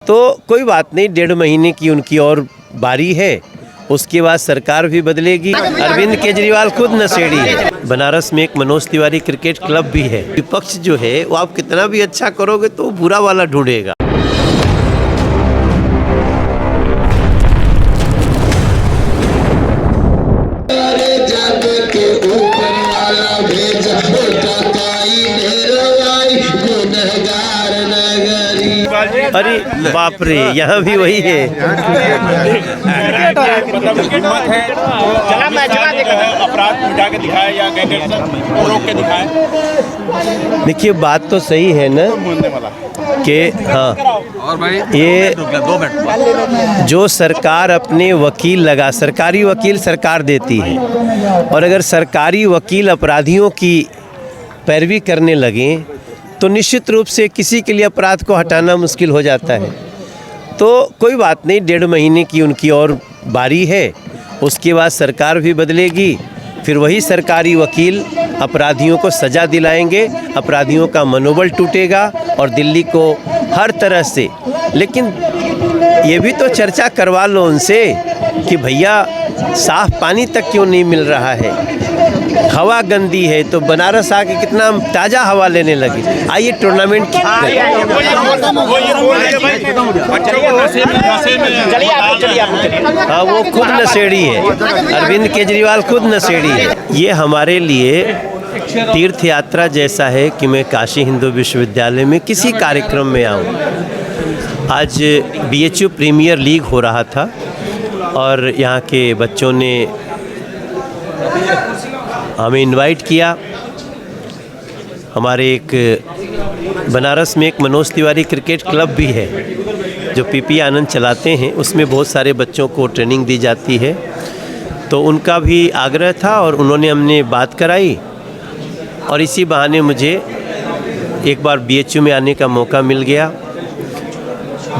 तो कोई बात नहीं, 1.5 महीने की उनकी और बारी है, उसके बाद सरकार भी बदलेगी। अरविंद केजरीवाल खुद नशेड़ी है। बनारस में एक मनोज तिवारी क्रिकेट क्लब भी है। विपक्ष जो है वो आप कितना भी अच्छा करोगे तो बुरा वाला ढूंढेगा। अरे बाप रे, यहाँ भी वही है। अपराध मिटा के दिखाए या रोक के दिखाए। देखिए, बात तो सही है ना कि हाँ, और भाई ये 2 मिनट जो सरकार अपने वकील लगा, सरकारी वकील सरकार देती है, और अगर सरकारी वकील अपराधियों की पैरवी करने लगे तो निश्चित रूप से किसी के लिए अपराध को हटाना मुश्किल हो जाता है। तो कोई बात नहीं, 1.5 महीने की उनकी और बारी है, उसके बाद सरकार भी बदलेगी। फिर वही सरकारी वकील अपराधियों को सज़ा दिलाएंगे, अपराधियों का मनोबल टूटेगा और दिल्ली को हर तरह से। लेकिन ये भी तो चर्चा करवा लो उनसे कि भैया साफ़ पानी तक क्यों नहीं मिल रहा है, हवा गंदी है, तो बनारस आके कितना ताज़ा हवा लेने लगी। आइए टूर्नामेंट हाँ, वो खुद नशेड़ी है। अरविंद केजरीवाल खुद नशेड़ी है। ये हमारे लिए तीर्थ यात्रा जैसा है कि मैं काशी हिंदू विश्वविद्यालय में किसी कार्यक्रम में आऊँ। आज BHU प्रीमियर लीग हो रहा था और यहाँ के बच्चों ने हमें इनवाइट किया। हमारे एक बनारस में एक मनोज तिवारी क्रिकेट क्लब भी है जो PP आनंद चलाते हैं, उसमें बहुत सारे बच्चों को ट्रेनिंग दी जाती है। तो उनका भी आग्रह था और उन्होंने हमने बात कराई और इसी बहाने मुझे एक बार BHU में आने का मौका मिल गया।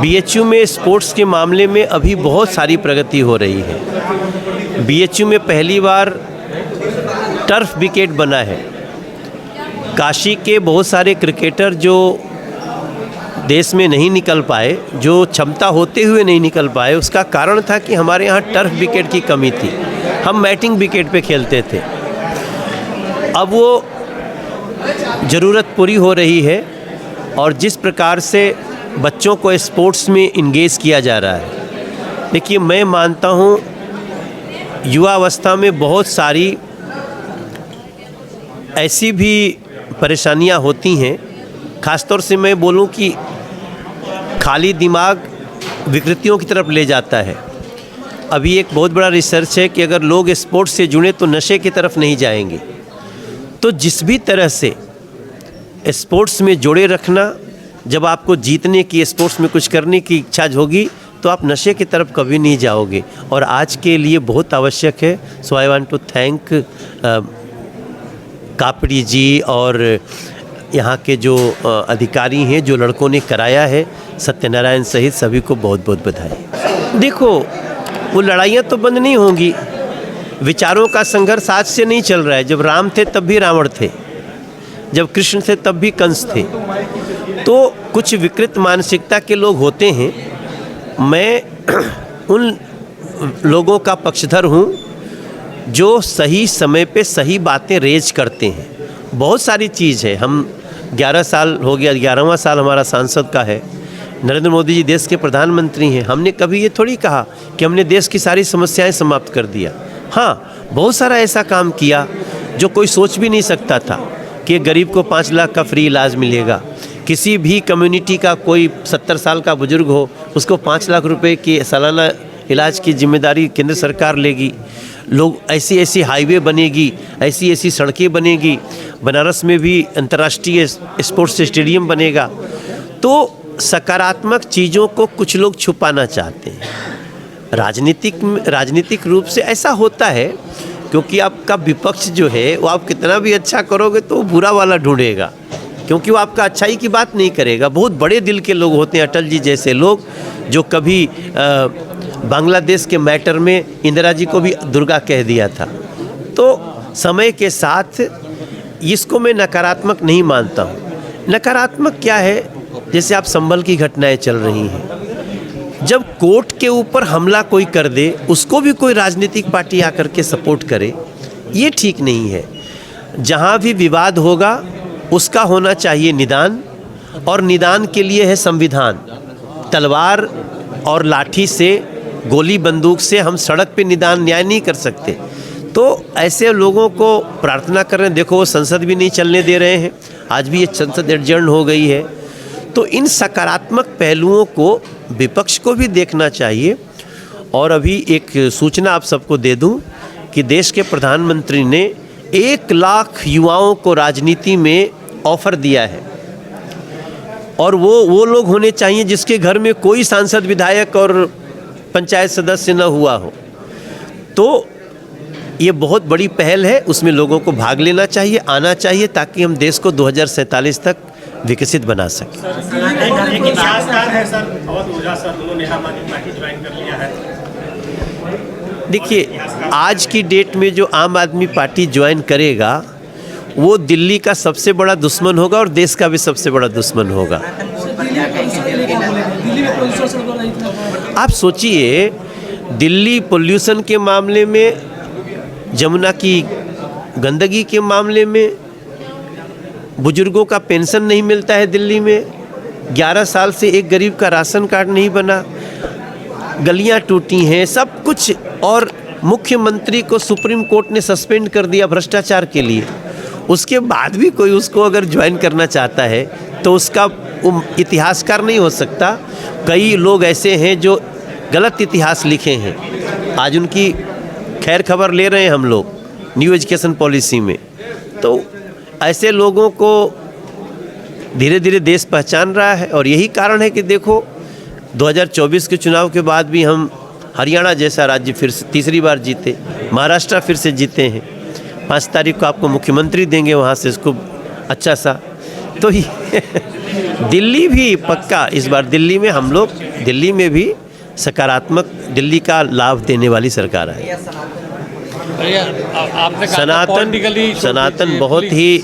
BHU में स्पोर्ट्स के मामले में अभी बहुत सारी प्रगति हो रही है। BHU में पहली बार टर्फ विकेट बना है। काशी के बहुत सारे क्रिकेटर जो देश में नहीं निकल पाए, जो क्षमता होते हुए नहीं निकल पाए, उसका कारण था कि हमारे यहाँ टर्फ विकेट की कमी थी। हम मैटिंग विकेट पे खेलते थे। अब वो ज़रूरत पूरी हो रही है और जिस प्रकार से बच्चों को स्पोर्ट्स में इंगेज किया जा रहा है। देखिए, मैं मानता हूँ युवावस्था में बहुत सारी ऐसी भी परेशानियां होती हैं। ख़ासतौर से मैं बोलूं कि खाली दिमाग विकृतियों की तरफ ले जाता है। अभी एक बहुत बड़ा रिसर्च है कि अगर लोग स्पोर्ट्स से जुड़े तो नशे की तरफ नहीं जाएंगे। तो जिस भी तरह से स्पोर्ट्स में जोड़े रखना, जब आपको जीतने की, स्पोर्ट्स में कुछ करने की इच्छा होगी तो आप नशे की तरफ कभी नहीं जाओगे और आज के लिए बहुत आवश्यक है। So I want to thank Kapadi ji और यहाँ के जो अधिकारी हैं, जो लड़कों ने कराया है, सत्यनारायण सहित सभी को बहुत बहुत बधाई। देखो, वो लड़ाइयाँ तो बंद नहीं होंगी। विचारों का संघर्ष आज से नहीं चल रहा है। जब राम थे तब भी रावण थे, जब कृष्ण थे तब भी कंस थे। तो कुछ विकृत मानसिकता के लोग होते हैं। मैं उन लोगों का पक्षधर हूँ जो सही समय पे सही बातें रेज करते हैं। बहुत सारी चीज़ है। हम 11 साल हो गया, 11वां साल हमारा सांसद का है। नरेंद्र मोदी जी देश के प्रधानमंत्री हैं। हमने कभी ये थोड़ी कहा कि हमने देश की सारी समस्याएं समाप्त कर दिया। हाँ, बहुत सारा ऐसा काम किया जो कोई सोच भी नहीं सकता था कि गरीब को 5 लाख का फ्री इलाज मिलेगा। किसी भी कम्युनिटी का कोई 70 साल का बुजुर्ग हो, उसको 5 लाख रुपए की सालाना इलाज की जिम्मेदारी केंद्र सरकार लेगी। लोग ऐसी ऐसी हाईवे बनेगी, ऐसी ऐसी सड़कें बनेगी। बनारस में भी अंतर्राष्ट्रीय स्पोर्ट्स स्टेडियम बनेगा। तो सकारात्मक चीज़ों को कुछ लोग छुपाना चाहते हैं। राजनीतिक रूप से ऐसा होता है क्योंकि आपका विपक्ष जो है वो आप कितना भी अच्छा करोगे तो बुरा वाला ढूंढेगा, क्योंकि वो आपका अच्छाई की बात नहीं करेगा। बहुत बड़े दिल के लोग होते हैं, अटल जी जैसे लोग, जो कभी बांग्लादेश के मैटर में इंदिरा जी को भी दुर्गा कह दिया था। तो समय के साथ इसको मैं नकारात्मक नहीं मानता हूँ। नकारात्मक क्या है, जैसे आप संभल की घटनाएं चल रही हैं, जब कोर्ट के ऊपर हमला कोई कर दे, उसको भी कोई राजनीतिक पार्टी आकर के सपोर्ट करे, ये ठीक नहीं है। जहाँ भी विवाद होगा उसका होना चाहिए निदान, और निदान के लिए है संविधान। तलवार और लाठी से, गोली बंदूक से हम सड़क पे निदान न्याय नहीं कर सकते। तो ऐसे लोगों को प्रार्थना कर रहे हैं, देखो वो संसद भी नहीं चलने दे रहे हैं, आज भी ये संसद एडजर्न हो गई है। तो इन सकारात्मक पहलुओं को विपक्ष को भी देखना चाहिए। और अभी एक सूचना आप सबको दे दूं कि देश के प्रधानमंत्री ने 1 लाख युवाओं को राजनीति में ऑफर दिया है, और वो लोग होने चाहिए जिसके घर में कोई सांसद, विधायक और पंचायत सदस्य न हुआ हो। तो ये बहुत बड़ी पहल है, उसमें लोगों को भाग लेना चाहिए, आना चाहिए, ताकि हम देश को 2047 तक विकसित बना सकें। एक इतिहासकार है सर, बहुत ऊर्जा सर, उन्होंने आम आदमी पार्टी ज्वाइन कर लिया है। देखिए, आज की डेट में जो आम आदमी पार्टी ज्वाइन करेगा वो दिल्ली का सबसे बड़ा दुश्मन होगा और देश का भी सबसे बड़ा दुश्मन होगा। आप सोचिए, दिल्ली पोल्यूशन के मामले में, जमुना की गंदगी के मामले में, बुजुर्गों का पेंशन नहीं मिलता है दिल्ली में, 11 साल से एक गरीब का राशन कार्ड नहीं बना, गलियां टूटी हैं, सब कुछ। और मुख्यमंत्री को सुप्रीम कोर्ट ने सस्पेंड कर दिया भ्रष्टाचार के लिए। उसके बाद भी कोई उसको अगर ज्वाइन करना चाहता है तो उसका इतिहासकार नहीं हो सकता। कई लोग ऐसे हैं जो गलत इतिहास लिखे हैं, आज उनकी खैर खबर ले रहे हैं हम लोग न्यू एजुकेशन पॉलिसी में। तो ऐसे लोगों को धीरे धीरे देश पहचान रहा है, और यही कारण है कि देखो 2024 के चुनाव के बाद भी हम हरियाणा जैसा राज्य फिर से तीसरी बार जीते, महाराष्ट्र फिर से जीते हैं। 5 तारीख को आपको मुख्यमंत्री देंगे वहाँ से, इसको अच्छा सा। तो दिल्ली भी पक्का, इस बार दिल्ली में हम लोग, दिल्ली में भी सकारात्मक, दिल्ली का लाभ देने वाली सरकार है। सनातन बहुत ही,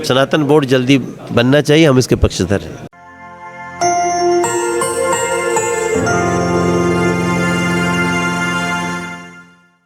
सनातन बोर्ड जल्दी बनना चाहिए, हम इसके पक्षधर हैं।